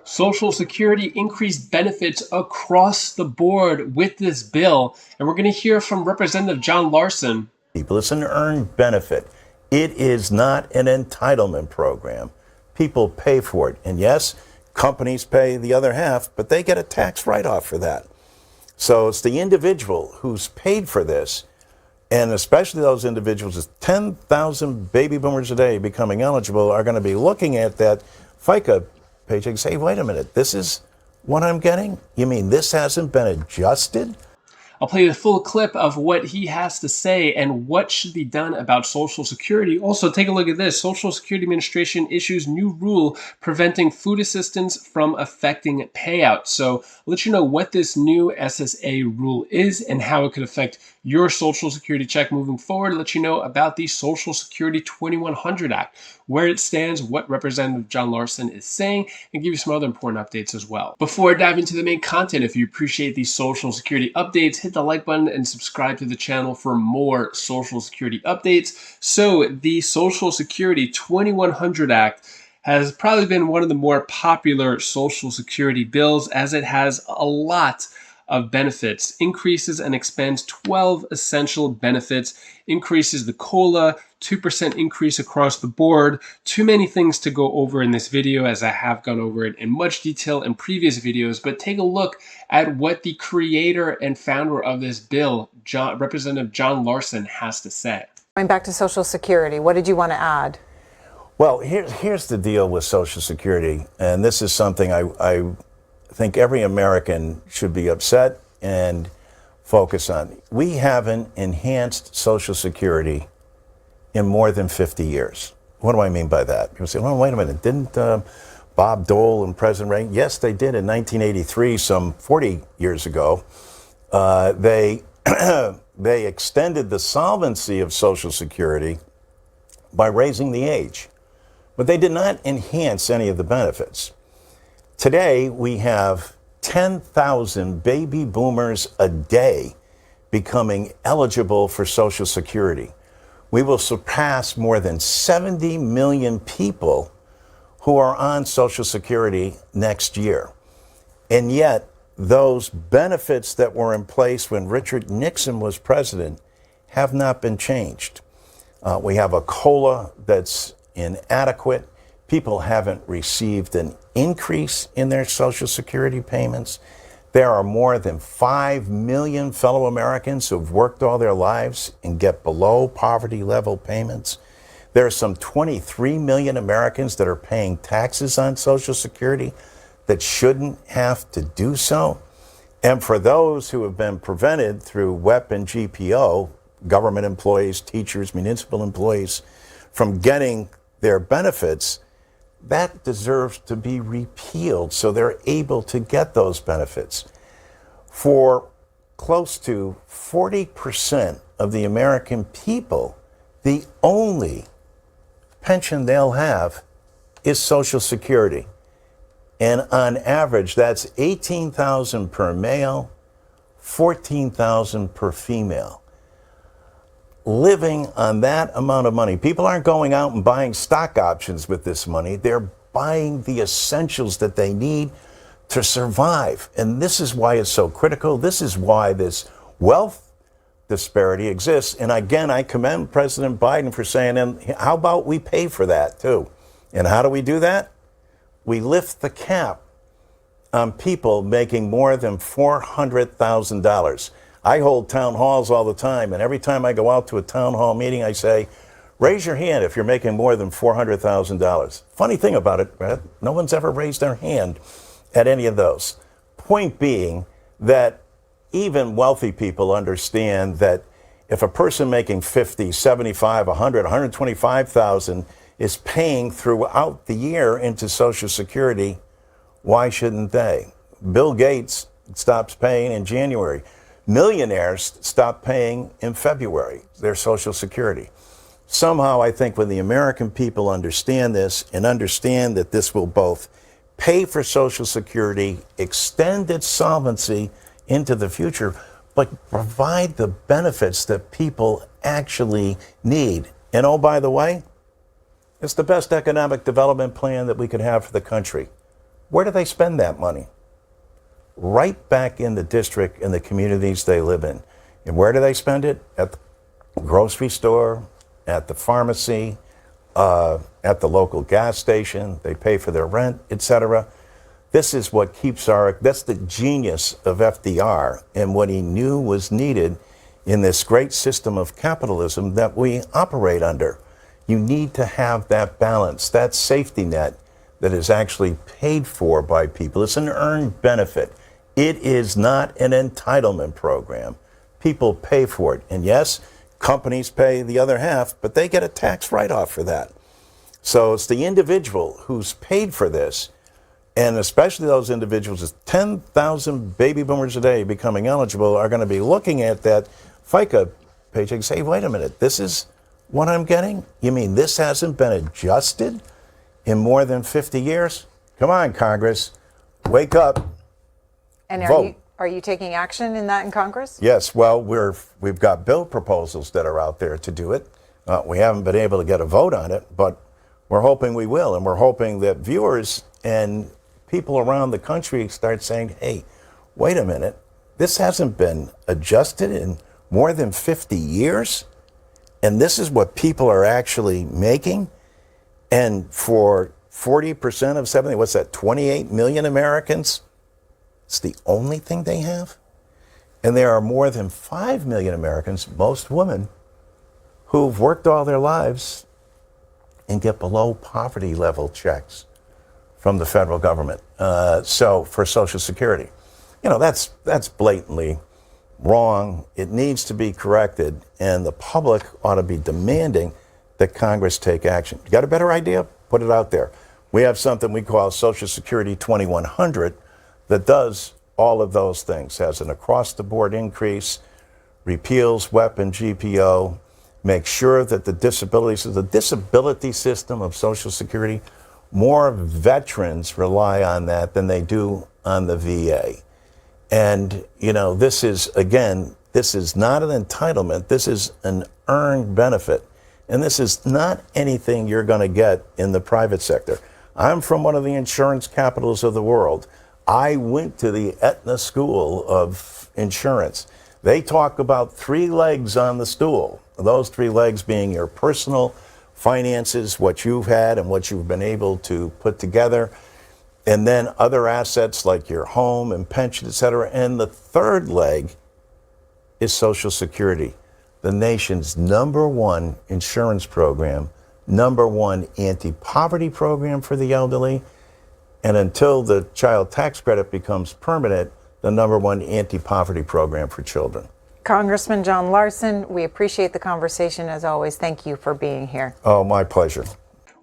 Social Security increased benefits across the board with this bill. And we're going to hear from Representative John Larson. People, it's an earned benefit. It is not an entitlement program. People pay for it. And yes, companies pay the other half, but they get a tax write-off for that. So it's the individual who's paid for this, and especially those individuals, 10,000 baby boomers a day becoming eligible are going to be looking at that FICA paycheck and say, wait a minute, this is what I'm getting? You mean this hasn't been adjusted? I'll play the full clip of what he has to say and what should be done about Social Security. Also, take a look at this. Social Security Administration issues new rule preventing food assistance from affecting payouts. So I'll let you know what this new SSA rule is and how it could affect your Social Security check moving forward. Let you know about the Social Security 2100 Act, where it stands, what Representative John Larson is saying, and give you some other important updates as well. Before I dive into the main content, if you appreciate these Social Security updates, hit the like button and subscribe to the channel for more Social Security updates. So the Social Security 2100 Act has probably been one of the more popular Social Security bills, as it has a lot of benefits, increases and expands 12 essential benefits, increases the COLA, 2% increase across the board. Too many things to go over in this video, as I have gone over it in much detail in previous videos, but take a look at what the creator and founder of this bill, Representative John Larson, has to say. Going back to Social Security, what did you want to add? Well, here's the deal with Social Security, and this is something I think every American should be upset and focus on. We haven't enhanced Social Security in more than 50 years. What do I mean by that? People say, well, wait a minute, didn't Bob Dole and President Reagan? Yes, they did in 1983, some 40 years ago. They extended the solvency of Social Security by raising the age, but they did not enhance any of the benefits. Today, we have 10,000 baby boomers a day becoming eligible for Social Security. We will surpass more than 70 million people who are on Social Security next year. And yet, those benefits that were in place when Richard Nixon was president have not been changed. We have a COLA that's inadequate. People haven't received an increase in their Social Security payments. There are more than 5 million fellow Americans who've worked all their lives and get below poverty level payments. There are some 23 million Americans that are paying taxes on Social Security that shouldn't have to do so. And for those who have been prevented through WEP and GPO, government employees, teachers, municipal employees, from getting their benefits, that deserves to be repealed so they're able to get those benefits. For close to 40% of the American people, the only pension they'll have is Social Security. And on average, that's $18,000 per male, $14,000 per female. Living on that amount of money. People aren't going out and buying stock options with this money. They're buying the essentials that they need to survive. And this is why it's so critical. This is why this wealth disparity exists. And again, I commend President Biden for saying, and how about we pay for that too? And how do we do that? We lift the cap on people making more than $400,000. I hold town halls all the time, and every time I go out to a town hall meeting, I say, raise your hand if you're making more than $400,000. Funny thing about it, Brett, no one's ever raised their hand at any of those. Point being that even wealthy people understand that if a person making 50, 75, 100, 125,000 is paying throughout the year into Social Security, why shouldn't they? Bill Gates stops paying in January. Millionaires stop paying in February, their Social Security. Somehow, I think when the American people understand this and understand that this will both pay for Social Security, extend its solvency into the future, but provide the benefits that people actually need. And oh, by the way, it's the best economic development plan that we could have for the country. Where do they spend that money? Right back in the district, in the communities they live in. And where do they spend it? At the grocery store, at the pharmacy, at the local gas station. They pay for their rent, etc. This is what keeps that's the genius of FDR and what he knew was needed in this great system of capitalism that we operate under. You need to have that balance, that safety net that is actually paid for by people. It's an earned benefit. It is not an entitlement program. People pay for it. And yes, companies pay the other half, but they get a tax write-off for that. So it's the individual who's paid for this, and especially those individuals, 10,000 baby boomers a day becoming eligible are going to be looking at that FICA paycheck and say, wait a minute, this is what I'm getting? You mean this hasn't been adjusted in more than 50 years? Come on, Congress, wake up. And vote. are you taking action in that in Congress? Yes, well, we've got bill proposals that are out there to do it. We haven't been able to get a vote on it, but we're hoping we will, and we're hoping that viewers and people around the country start saying, hey, wait a minute, this hasn't been adjusted in more than 50 years, and this is what people are actually making. And for 40% of 70, what's that, 28 million Americans, it's the only thing they have. And there are more than 5 million Americans, most women, who've worked all their lives and get below poverty level checks from the federal government. So for Social Security, that's blatantly wrong. It needs to be corrected, and the public ought to be demanding that Congress take action. You got a better idea? Put it out there. We have something we call Social Security 2100 that does all of those things, has an across-the-board increase, repeals WEP and GPO, makes sure that the disability system of Social Security, more veterans rely on that than they do on the VA. And, this is not an entitlement. This is an earned benefit. And this is not anything you're going to get in the private sector. I'm from one of the insurance capitals of the world. I went to the Aetna School of Insurance. They talk about 3 legs on the stool. Those 3 legs being your personal finances, what you've had and what you've been able to put together, and then other assets like your home and pension, et cetera. And the 3rd leg is Social Security, the nation's #1 insurance program, #1 anti-poverty program for the elderly, and until the child tax credit becomes permanent, the #1 anti-poverty program for children. Congressman John Larson, we appreciate the conversation as always. Thank you for being here. Oh, my pleasure.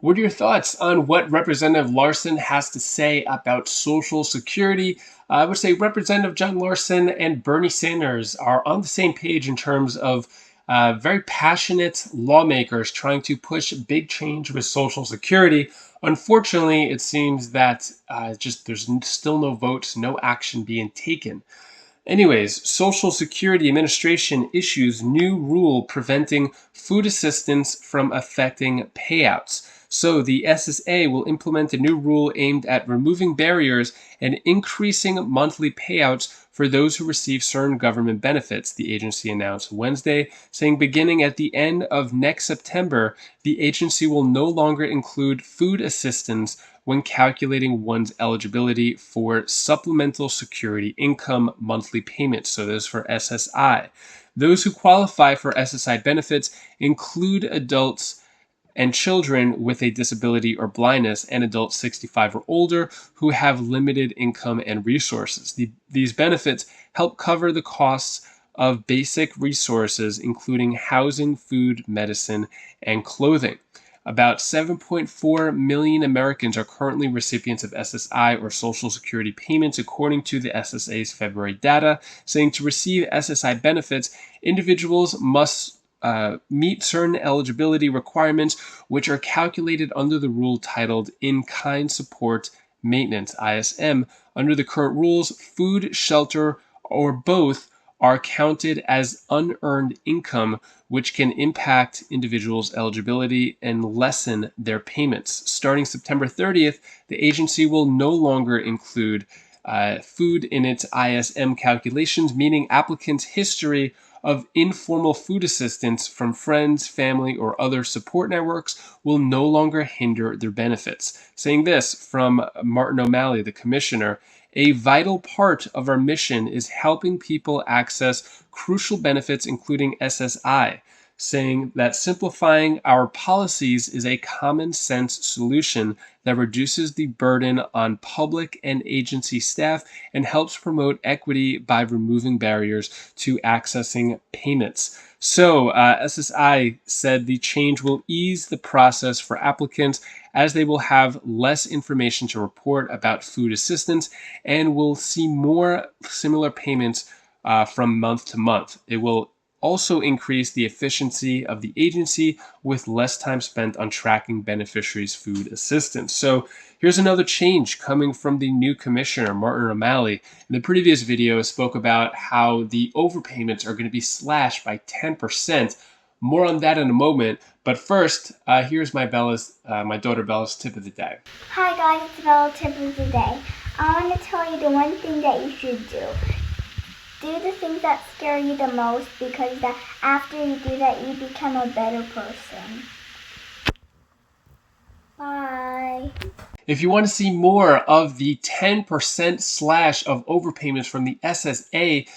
What are your thoughts on what Representative Larson has to say about Social Security? I would say Representative John Larson and Bernie Sanders are on the same page in terms of very passionate lawmakers trying to push big change with Social Security. Unfortunately, it seems that there's still no votes, no action being taken. Anyways, Social Security Administration issues new rule preventing food assistance from affecting payouts. So the SSA will implement a new rule aimed at removing barriers and increasing monthly payouts for those who receive certain government benefits, the agency announced Wednesday, saying beginning at the end of next September, the agency will no longer include food assistance when calculating one's eligibility for supplemental security income monthly payments. So this is for SSI. Those who qualify for SSI benefits include adults and children with a disability or blindness and adults 65 or older who have limited income and resources. These benefits help cover the costs of basic resources, including housing, food, medicine, and clothing. About 7.4 million Americans are currently recipients of SSI or Social Security payments, according to the SSA's February data, saying to receive SSI benefits, individuals must meet certain eligibility requirements, which are calculated under the rule titled In-Kind Support Maintenance, ISM. Under the current rules, food, shelter, or both are counted as unearned income, which can impact individuals' eligibility and lessen their payments. Starting September 30th, the agency will no longer include food in its ISM calculations, meaning applicants' history of informal food assistance from friends, family, or other support networks will no longer hinder their benefits. Saying this from Martin O'Malley, the commissioner, a vital part of our mission is helping people access crucial benefits, including SSI, saying that simplifying our policies is a common sense solution that reduces the burden on public and agency staff and helps promote equity by removing barriers to accessing payments. So, SSI said the change will ease the process for applicants as they will have less information to report about food assistance and will see more similar payments from month to month. It will also increase the efficiency of the agency with less time spent on tracking beneficiaries' food assistance. So here's another change coming from the new commissioner, Martin O'Malley. In the previous video, I spoke about how the overpayments are going to be slashed by 10%. More on that in a moment. But first, here's my daughter Bella's tip of the day. Hi guys, it's Bella tip of the day. I want to tell you the one thing that you should do. Do the things that scare you the most, because after you do that, you become a better person. Bye. If you want to see more of the 10% slash of overpayments from the SSA,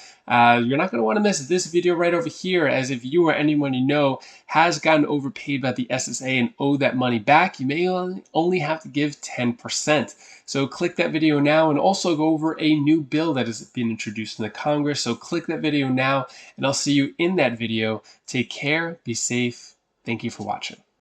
you're not going to want to miss this video right over here, as if you or anyone you know has gotten overpaid by the SSA and owe that money back, you may only have to give 10%. So click that video now, and also go over a new bill that has been introduced in the Congress. So click that video now, and I'll see you in that video. Take care, be safe. Thank you for watching.